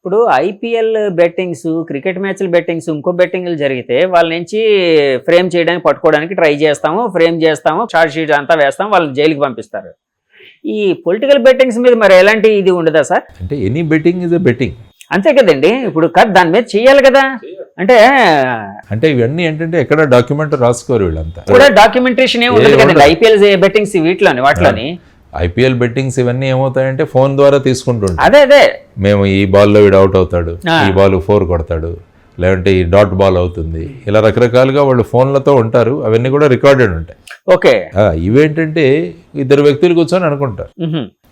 ఇప్పుడు IPL bettings, cricket మ్యాచ్‌ల bettings, ఇంకో బెట్టింగ్‌లు జరిగితే వాళ్ళ నుంచి ఫ్రేమ్ చేయడానికి, పట్టుకోవడానికి ట్రై చేస్తాము. ఫ్రేమ్ చేస్తాము. చార్జ్ షీట్ అంతా వేస్తాం. వాళ్ళని జైలుకి పంపిస్తారు. ఈ పొలిటికల్ బెట్టింగ్స్ మీద మరి ఎలాంటి ఇది ఉండదా సార్? అంటే any betting is a betting. అంతే కదండి. ఇప్పుడు దాని మీద చేయాలి కదా. అంటే ఇవన్నీ ఏంటంటే ఎక్కడ డాక్యుమెంట్ రాసుకోరు వీళ్ళంతా. కూడా డాక్యుమెంటేషన్ ఏమి ఉండదు కదండి ఐపీఎల్ బెట్టింగ్స్ వాటిలోని. ఐపీఎల్ బెట్టింగ్స్ ఇవన్నీ ఏమవుతాయంటే ఫోన్ ద్వారా తీసుకుంటుంటాం. అదే మేము ఈ బాల్లో వీడు అవుట్ అవుతాడు, ఈ బాల్ 4 కొడతాడు, లేదంటే ఈ డాట్ బాల్ అవుతుంది, ఇలా రకరకాలుగా వాళ్ళు ఫోన్లతో ఉంటారు. అవన్నీ కూడా రికార్డెడ్ ఉంటాయి. ఓకే. ఇవేంటంటే 2 వ్యక్తులు కూర్చొని అనుకుంటారు.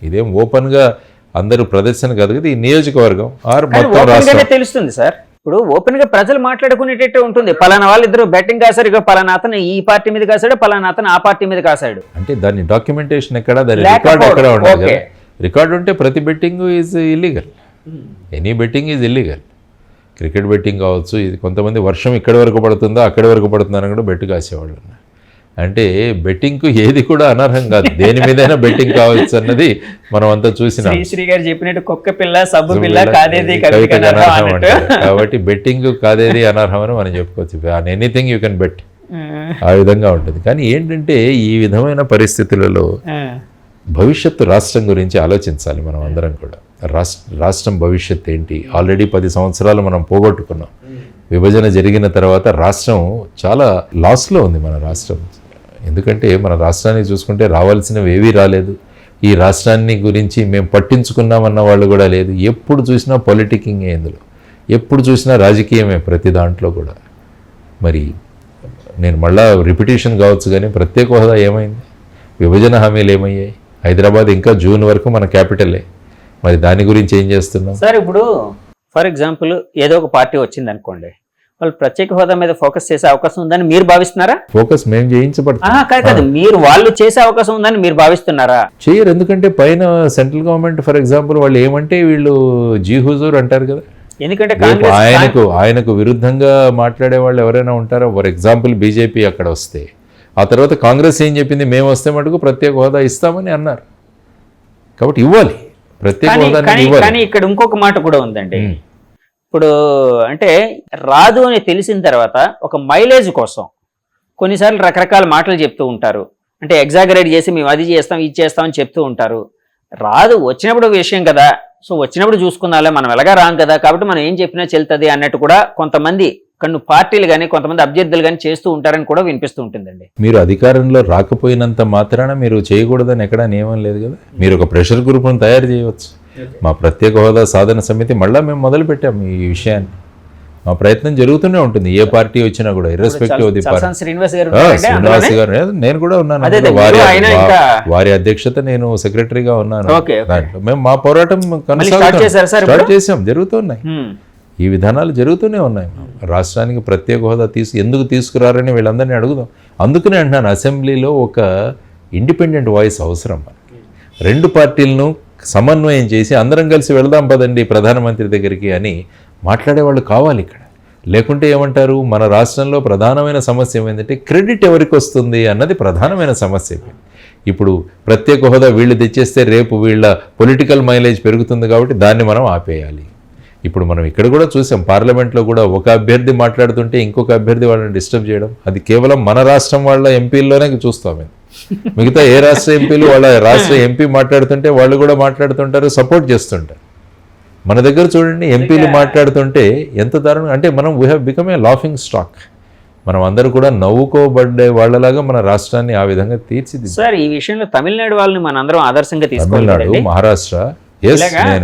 ఇదేం ఓపెన్ గా అందరూ ప్రదర్శన కాదు కదా. ఈ నియోజకవర్గం మొత్తం రాష్ట్రం తెలుస్తుంది సార్. ఇప్పుడు ఓపెన్ గా ప్రజలు మాట్లాడుకునేటట్టు ఉంటుంది. పలానా వాళ్ళిద్దరు బెట్టింగ్ కాసారు, ఇక పలానా అతను ఈ పార్టీ మీద కాసాడు, పలానా అతను ఆ పార్టీ మీద కాసాడు. అంటే దాని డాక్యుమెంటేషన్ ఎక్కడ, దాని రికార్డ్ ఎక్కడ ఉండదు కదా. రికార్డు ఉంటే ప్రతి betting is illegal. Any betting is illegal. Cricket betting కావచ్చు. ఇది కొంతమంది వర్షం ఇక్కడి వరకు పడుతుందో అక్కడి వరకు పడుతుందని కూడా బెట్టు కాసేవాళ్ళు. అంటే బెట్టింగ్కు ఏది కూడా అనర్హం కాదు. దేని మీదైనా బెట్టింగ్ కావచ్చు అన్నది మనం అంతా చూసినాం. శ్రీ గారు చెప్పినట్టు కుక్క పిల్ల సబ్బు పిల్ల కాదేది కవితకు అనర్హం అంటారు. కాబట్టి బెట్టింగ్ కాదేది అనర్హం అని మనం చెప్పుకోవచ్చు. ఎనీథింగ్ యూ కెన్ బెట్, ఆ విధంగా ఉంటుంది. కానీ ఏంటంటే ఈ విధమైన పరిస్థితులలో భవిష్యత్తు రాష్ట్రం గురించి ఆలోచించాలి మనం అందరం కూడా. రాష్ట్రం భవిష్యత్తు ఏంటి? ఆల్రెడీ 10 సంవత్సరాలు మనం పోగొట్టుకున్నాం. విభజన జరిగిన తర్వాత రాష్ట్రం చాలా లాస్లో ఉంది. మన రాష్ట్రం ఎందుకంటే మన రాష్ట్రాన్ని చూసుకుంటే రావాల్సినవి ఏవీ రాలేదు. ఈ రాష్ట్రాన్ని గురించి మేము పట్టించుకున్నామన్న వాళ్ళు కూడా లేదు. ఎప్పుడు చూసినా పొలిటికింగ్, ఇందులో ఎప్పుడు చూసినా రాజకీయమే ప్రతి దాంట్లో కూడా. మరి నేను మళ్ళా రిపిటేషన్ కావచ్చు కానీ ప్రత్యేక హోదా ఏమైంది? విభజన హామీలు ఏమయ్యాయి? హైదరాబాద్ ఇంకా జూన్ వరకు మన క్యాపిటలే. మరి దాని గురించి ఏం చేస్తున్నాం సార్? ఇప్పుడు ఫర్ ఎగ్జాంపుల్ ఏదో ఒక పార్టీ వచ్చింది అనుకోండి, వాళ్ళు ప్రత్యేక హోదా మీద ఫోకస్ చేసే అవకాశం ఉందని మీరు భావిస్తున్నారా? ఫోకస్ మేము చేయించబడుతుంది. మీరు వాళ్ళు చేసే అవకాశం ఉందని మీరు భావిస్తున్నారా? చేయరు. ఎందుకంటే పైన సెంట్రల్ గవర్నమెంట్ ఫర్ ఎగ్జాంపుల్ వాళ్ళు ఏమంటే వీళ్ళు జీ హుజూర్ అంటారు కదా. ఎందుకంటే ఆయనకు విరుద్ధంగా మాట్లాడే వాళ్ళు ఎవరైనా ఉంటారో. ఫర్ ఎగ్జాంపుల్ బీజేపీ అక్కడ వస్తే, ఆ తర్వాత కాంగ్రెస్ ఏం చెప్పింది? మేము వస్తే మటుకు ప్రత్యేక హోదా ఇస్తామని అన్నారు. కాబట్టి ఇవ్వాలి, ప్రత్యేక హోదా ఇవ్వాలి. కానీ ఇక్కడ ఇంకొక మాట కూడా ఉందండి. ఇప్పుడు అంటే రాదు అని తెలిసిన తర్వాత ఒక మైలేజ్ కోసం కొన్నిసార్లు రకరకాల మాటలు చెప్తూ ఉంటారు. అంటే ఎగ్జాగరేట్ చేసి మేము అది చేస్తాం, ఇది చేస్తామని చెప్తూ ఉంటారు. రాదు వచ్చినప్పుడు విషయం కదా, సో వచ్చినప్పుడు చూసుకున్నాలే, మనం ఎలాగా రాం కదా, కాబట్టి మనం ఏం చెప్పినా చెల్తుంది అన్నట్టు కూడా కొంతమంది పార్టీలు కానీ కొంతమంది అభ్యర్థులు కానీ చేస్తూ ఉంటారని కూడా వినిపిస్తూ ఉంటుందండి. మీరు అధికారంలో రాకపోయినంత మాత్రాన మీరు చేయకూడదని ఎక్కడా నియమం లేదు కదా. మీరు ఒక ప్రెషర్ గ్రూప్ను తయారు చేయవచ్చు. మా ప్రత్యేక హోదా సాధన సమితి మళ్ళీ మేము మొదలు పెట్టాము ఈ విషయాన్ని. మా ప్రయత్నం జరుగుతూనే ఉంటుంది ఏ పార్టీ వచ్చినా కూడా, irrespective of the party. Srinivas గారు నేను కూడా ఉన్నాను. వారి అధ్యక్షత నేను సెక్రటరీగా ఉన్నాను. దాంట్లో మేము మా పోరాటం స్టార్ట్ చేసాం. జరుగుతున్నాయి ఈ విధానాలు, జరుగుతూనే ఉన్నాయి. రాష్ట్రానికి ప్రత్యేక హోదా ఎందుకు తీసుకురారని వీళ్ళందరినీ అడుగుదాం. అందుకనే అంటున్నాను, అసెంబ్లీలో ఒక ఇండిపెండెంట్ వాయిస్ అవసరం. మనకి 2 పార్టీలను సమన్వయం చేసి అందరం కలిసి వెళదాం పదండి ప్రధానమంత్రి దగ్గరికి అని మాట్లాడేవాళ్ళు కావాలి ఇక్కడ. లేకుంటే ఏమంటారు, మన రాష్ట్రంలో ప్రధానమైన సమస్య ఏమైందంటే క్రెడిట్ ఎవరికి వస్తుంది అన్నది ప్రధానమైన సమస్య. ఇప్పుడు ప్రత్యేక హోదా వీళ్ళు తెచ్చేస్తే రేపు వీళ్ళ పొలిటికల్ మైలేజ్ పెరుగుతుంది కాబట్టి దాన్ని మనం ఆపేయాలి. ఇప్పుడు మనం ఇక్కడ కూడా చూసాం, పార్లమెంట్లో కూడా ఒక అభ్యర్థి మాట్లాడుతుంటే ఇంకొక అభ్యర్థి వాళ్ళని డిస్టర్బ్ చేయడం, అది కేవలం మన రాష్ట్రం వాళ్ళ ఎంపీల్లోనే చూస్తాం. మిగతా ఏ రాష్ట్ర ఎంపీలు వాళ్ళ రాష్ట్ర ఎంపీ మాట్లాడుతుంటే వాళ్ళు కూడా మాట్లాడుతుంటారు, సపోర్ట్ చేస్తుంటారు. మన దగ్గర చూడండి ఎంపీలు మాట్లాడుతుంటే ఎంత దారుణం అంటే మనం we have become a laughing stock. మనం అందరూ కూడా నవ్వుకోబడ్డే వాళ్ళలాగా మన రాష్ట్రాన్ని ఆ విధంగా తీర్చిదిద్దాం. సార్ ఈ విషయంలో తమిళనాడు వాళ్ళని మనందరం ఆదర్శంగా తీసుకోవాలి. తమిళనాడు, మహారాష్ట్ర,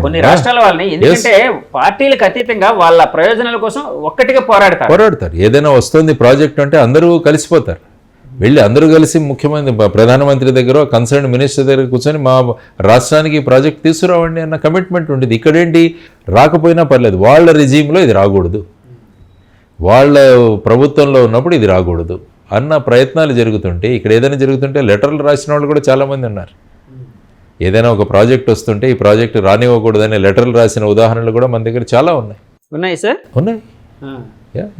కొన్ని రాష్ట్రాల వాళ్ళని, ఎందుకంటే పార్టీలకు అతీతంగా వాళ్ళ ప్రయోజనాల కోసం ఒక్కటిగా పోరాడతారు. ఏదైనా వస్తుంది ప్రాజెక్ట్ అంటే అందరూ కలిసిపోతారు. వెళ్ళి అందరూ కలిసి ముఖ్యమంత్రి ప్రధానమంత్రి దగ్గర కన్సర్న్ మినిస్టర్ దగ్గర కూర్చొని మా రాష్ట్రానికి ప్రాజెక్ట్ తీసుకురావండి అన్న కమిట్మెంట్ ఉండేది. ఇక్కడేంటి, రాకపోయినా పర్లేదు, వాళ్ళ రిజీమ్లో ఇది రాకూడదు, వాళ్ళ ప్రభుత్వంలో ఉన్నప్పుడు ఇది రాకూడదు అన్న ప్రయత్నాలు జరుగుతుంటే, ఇక్కడ ఏదైనా జరుగుతుంటే లెటర్లు రాసిన వాళ్ళు కూడా చాలామంది ఉన్నారు. ఏదైనా ఒక ప్రాజెక్ట్ వస్తుంటే ఈ ప్రాజెక్టు రానివ్వకూడదని లెటర్లు రాసిన ఉదాహరణలు కూడా మన దగ్గర చాలా ఉన్నాయి సార్. ఉన్నాయి.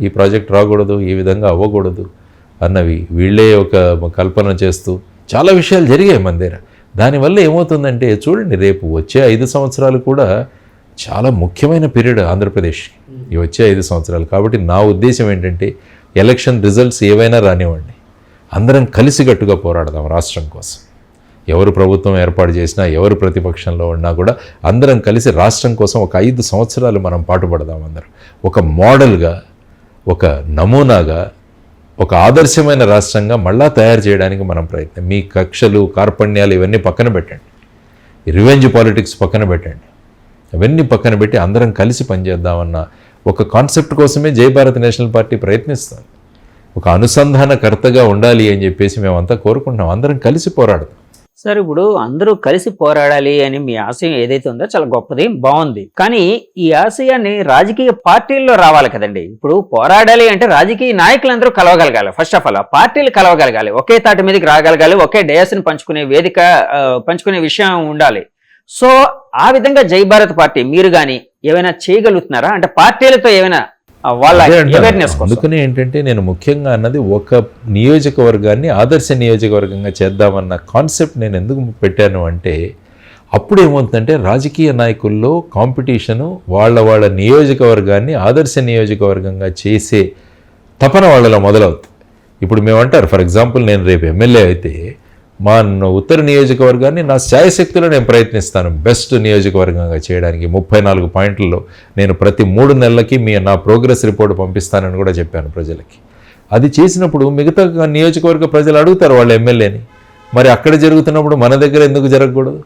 ఈ ప్రాజెక్ట్ రాకూడదు, ఈ విధంగా అవ్వకూడదు అన్నవి వీళ్ళే ఒక కల్పన చేస్తూ చాలా విషయాలు జరిగాయి మన దగ్గర. దానివల్ల ఏమవుతుందంటే చూడండి, రేపు వచ్చే 5 సంవత్సరాలు కూడా చాలా ముఖ్యమైన పీరియడ్ ఆంధ్రప్రదేశ్కి ఈ వచ్చే 5 సంవత్సరాలు. కాబట్టి నా ఉద్దేశం ఏంటంటే ఎలక్షన్ రిజల్ట్స్ ఏవైనా రానివ్వండి, అందరం కలిసికట్టుగా పోరాడదాం రాష్ట్రం కోసం. ఎవరు ప్రభుత్వం ఏర్పాటు చేసినా, ఎవరు ప్రతిపక్షంలో ఉన్నా కూడా అందరం కలిసి రాష్ట్రం కోసం ఒక 5 సంవత్సరాలు మనం పాటుపడదాం. అందరం ఒక మోడల్గా, ఒక నమూనాగా, ఒక ఆదర్శమైన రాష్ట్రంగా మళ్ళా తయారు చేయడానికి మనం ప్రయత్నం. మీ కక్షలు, కార్పణ్యాలు ఇవన్నీ పక్కన పెట్టండి, రివెంజ్ పాలిటిక్స్ పక్కన పెట్టండి, అవన్నీ పక్కన పెట్టి అందరం కలిసి పనిచేద్దామన్న ఒక కాన్సెప్ట్ కోసమే జై భారత్ నేషనల్ పార్టీ ప్రయత్నిస్తాం. ఒక అనుసంధానకర్తగా ఉండాలి అని చెప్పేసి మేమంతా కోరుకుంటున్నాం. అందరం కలిసి పోరాడదాం. సార్, ఇప్పుడు అందరూ కలిసి పోరాడాలి అని మీ ఆశయం ఏదైతే ఉందో చాలా గొప్పది, బాగుంది. కానీ ఈ ఆశయాన్ని రాజకీయ పార్టీల్లో రావాలి కదండి. ఇప్పుడు పోరాడాలి అంటే రాజకీయ నాయకులందరూ కలవగలగాలి. ఫస్ట్ ఆఫ్ ఆల్ పార్టీలు కలవగలగాలి, ఒకే తాటి మీదకి రాగలగాలి, ఒకే డయాస్ని పంచుకునే వేదిక, పంచుకునే విషయం ఉండాలి. సో ఆ విధంగా జై భారత్ పార్టీ మీరు కానీ ఏమైనా చేయగలుగుతున్నారా? అంటే పార్టీలతో ఏమైనా వాళ్ళ అవేర్నెస్. అందుకనే ఏంటంటే నేను ముఖ్యంగా అన్నది ఒక నియోజకవర్గాన్ని ఆదర్శ నియోజకవర్గంగా చేద్దామన్న కాన్సెప్ట్ నేను ఎందుకు పెట్టాను అంటే, అప్పుడు ఏమవుతుందంటే రాజకీయ నాయకుల్లో కాంపిటీషను వాళ్ళ నియోజకవర్గాన్ని ఆదర్శ నియోజకవర్గంగా చేసే తపన వాళ్ళలో మొదలవుతుంది. ఇప్పుడు మేమంటారు, ఫర్ ఎగ్జాంపుల్ నేను రేపు ఎమ్మెల్యే అయితే మా ఉత్తర నియోజకవర్గాన్ని నా శాయశక్తిలో నేను ప్రయత్నిస్తాను బెస్ట్ నియోజకవర్గంగా చేయడానికి. 34 పాయింట్లలో నేను ప్రతి 3 నెలలకి నా ప్రోగ్రెస్ రిపోర్ట్ పంపిస్తానని కూడా చెప్పాను ప్రజలకి. అది చేసినప్పుడు మిగతా నియోజకవర్గ ప్రజలు అడుగుతారు వాళ్ళ ఎమ్మెల్యేని, మరి అక్కడ జరుగుతున్నప్పుడు మన దగ్గర ఎందుకు జరగకూడదు?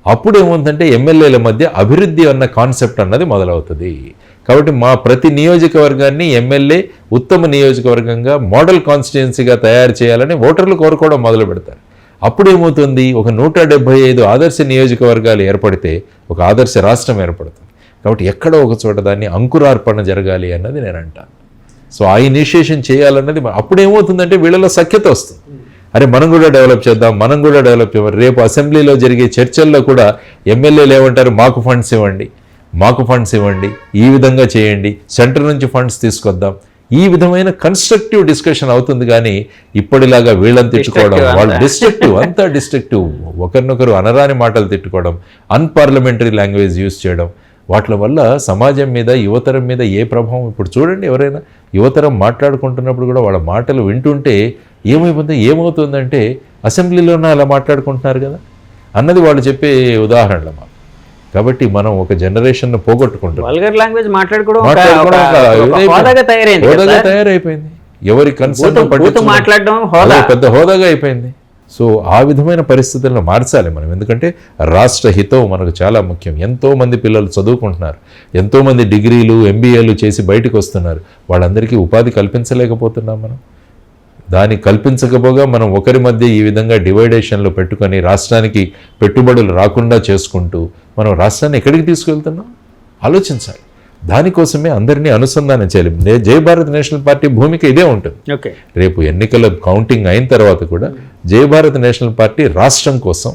అప్పుడు ఏమవుతుందంటే ఎమ్మెల్యేల మధ్య అభివృద్ధి అన్న కాన్సెప్ట్ అన్నది మొదలవుతుంది. కాబట్టి మా ప్రతి నియోజకవర్గాన్ని ఎమ్మెల్యే ఉత్తమ నియోజకవర్గంగా, మోడల్ కాన్స్టిట్యుయెన్సీగా తయారు చేయాలని ఓటర్లు కోరుకోవడం మొదలు పెడతారు. అప్పుడు ఏమవుతుంది, ఒక 175 ఆదర్శ నియోజకవర్గాలు ఏర్పడితే ఒక ఆదర్శ రాష్ట్రం ఏర్పడుతుంది. కాబట్టి ఎక్కడో ఒక చోట దాన్ని అంకురార్పణ జరగాలి అన్నది నేను అంటాను. సో ఆ ఇనిషియేషన్ చేయాలన్నది. అప్పుడు ఏమవుతుందంటే వీళ్ళలో సఖ్యత వస్తుంది. అరే మనం కూడా డెవలప్ చేద్దాం, మనం కూడా డెవలప్ చేద్దాం. రేపు అసెంబ్లీలో జరిగే చర్చల్లో కూడా ఎమ్మెల్యేలు ఏమంటారు, మాకు ఫండ్స్ ఇవ్వండి, మాకు ఫండ్స్ ఇవ్వండి, ఈ విధంగా చేయండి, సెంటర్ నుంచి ఫండ్స్ తీసుకొద్దాం. ఈ విధమైన కన్స్ట్రక్టివ్ డిస్కషన్ అవుతుంది. కానీ ఇప్పటిలాగా వీళ్ళని తిట్టుకోవడం, వాళ్ళు డిస్ట్రక్టివ్, అంతా డిస్ట్రక్టివ్, ఒకరినొకరు అనరాని మాటలు తిట్టుకోవడం, అన్పార్లమెంటరీ లాంగ్వేజ్ యూజ్ చేయడం, వాటి వల్ల సమాజం మీద, యువతరం మీద ఏ ప్రభావం. ఇప్పుడు చూడండి, ఎవరైనా యువతరం మాట్లాడుకుంటున్నప్పుడు కూడా వాళ్ళ మాటలు వింటుంటే ఏమవుతుందంటే అసెంబ్లీలోనే అలా మాట్లాడుకుంటున్నారు కదా అన్నది వాళ్ళు చెప్పే ఉదాహరణలు మాకు. కాబట్టి మనం ఒక జనరేషన్ పోగొట్టుకుంటాం. వల్గర్ లాంగ్వేజ్ మాట్లాడుకోవడం తయారైపోయింది. ఎవరి కన్సర్న్ మాట్లాడడం పెద్ద హోదాగా అయిపోయింది. సో ఆ విధమైన పరిస్థితులను మార్చాలి మనం. ఎందుకంటే రాష్ట్ర హితం మనకు చాలా ముఖ్యం. ఎంతోమంది పిల్లలు చదువుకుంటున్నారు, ఎంతోమంది డిగ్రీలు, MBAలు చేసి బయటకు వస్తున్నారు. వాళ్ళందరికీ ఉపాధి కల్పించలేకపోతున్నాం మనం. దాన్ని కల్పించకపోగా మనం ఒకరి మధ్య ఈ విధంగా డివైడేషన్లు పెట్టుకొని రాష్ట్రానికి పెట్టుబడులు రాకుండా చేసుకుంటూ మనం రాష్ట్రాన్ని ఎక్కడికి తీసుకెళ్తున్నాం ఆలోచించాలి. దానికోసమే అందరినీ అనుసంధానం చేయాలి. జై భారత్ నేషనల్ పార్టీ భూమిక ఇదే ఉంటుంది. రేపు ఎన్నికల కౌంటింగ్ అయిన తర్వాత కూడా జై భారత్ నేషనల్ పార్టీ రాష్ట్రం కోసం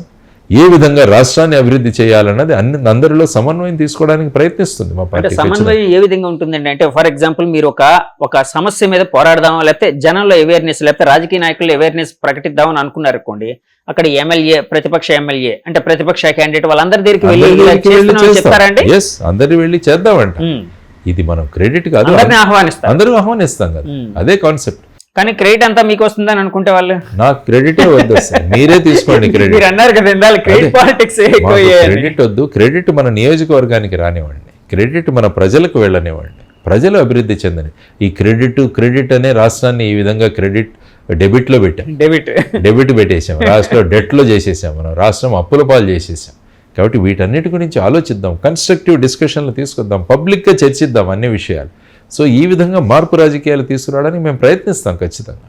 ఏ విధంగా రాష్ట్రాన్ని అభివృద్ధి చేయాలన్నది అందరిలో సమన్వయం తీసుకోవడానికి ప్రయత్నిస్తుంది మా పార్టీ. సమన్వయం ఏ విధంగా ఉంటుందండి అంటే, ఫర్ ఎగ్జాంపుల్ మీరు ఒక సమస్య మీద పోరాడదామా, లేకపోతే జనంలో అవేర్నెస్, లేకపోతే రాజకీయ నాయకులు అవేర్నెస్ ప్రకటిద్దామని అనుకున్నారు అనుకోండి, అక్కడ ఎమ్మెల్యే, ప్రతిపక్ష ఎమ్మెల్యే అంటే ప్రతిపక్ష క్యాండిడేట్ వాళ్ళందరి దగ్గరికి వెళ్ళి చెప్తారండి. అందరు వెళ్ళి చేద్దామంట. ఇది మనం క్రెడిట్ కాదు, అందరూ ఆహ్వానిస్తాం కదా, అదే కాన్సెప్ట్. కానీ క్రెడిట్ అంతా మీకు వస్తుందని అనుకుంటే వాళ్ళు, నాకు క్రెడిటే వద్దు, మీరే తీసుకోండి క్రెడిట్. అన్నారు కదా క్రెడిట్ వద్దు. క్రెడిట్ మన నియోజకవర్గానికి రానివ్వండి, క్రెడిట్ మన ప్రజలకు వెళ్ళనివ్వండి, ప్రజలు అభివృద్ధి చెందని. ఈ క్రెడిట్ అనే రాష్ట్రాన్ని ఈ విధంగా డెబిట్లో పెట్టాం, డెబిట్ పెట్టేసాం, రాష్ట్రంలో డెట్లో చేసేసాం, మనం రాష్ట్రం అప్పుల పాలు చేసేసాం. కాబట్టి వీటన్నిటి గురించి ఆలోచిద్దాం, కన్స్ట్రక్టివ్ డిస్కషన్లు తీసుకొద్దాం, పబ్లిక్గా చర్చిద్దాం అన్ని విషయాలు. సో ఈ విధంగా మార్పు రాజకీయాలు తీసుకురావడానికి మేము ప్రయత్నిస్తాం ఖచ్చితంగా.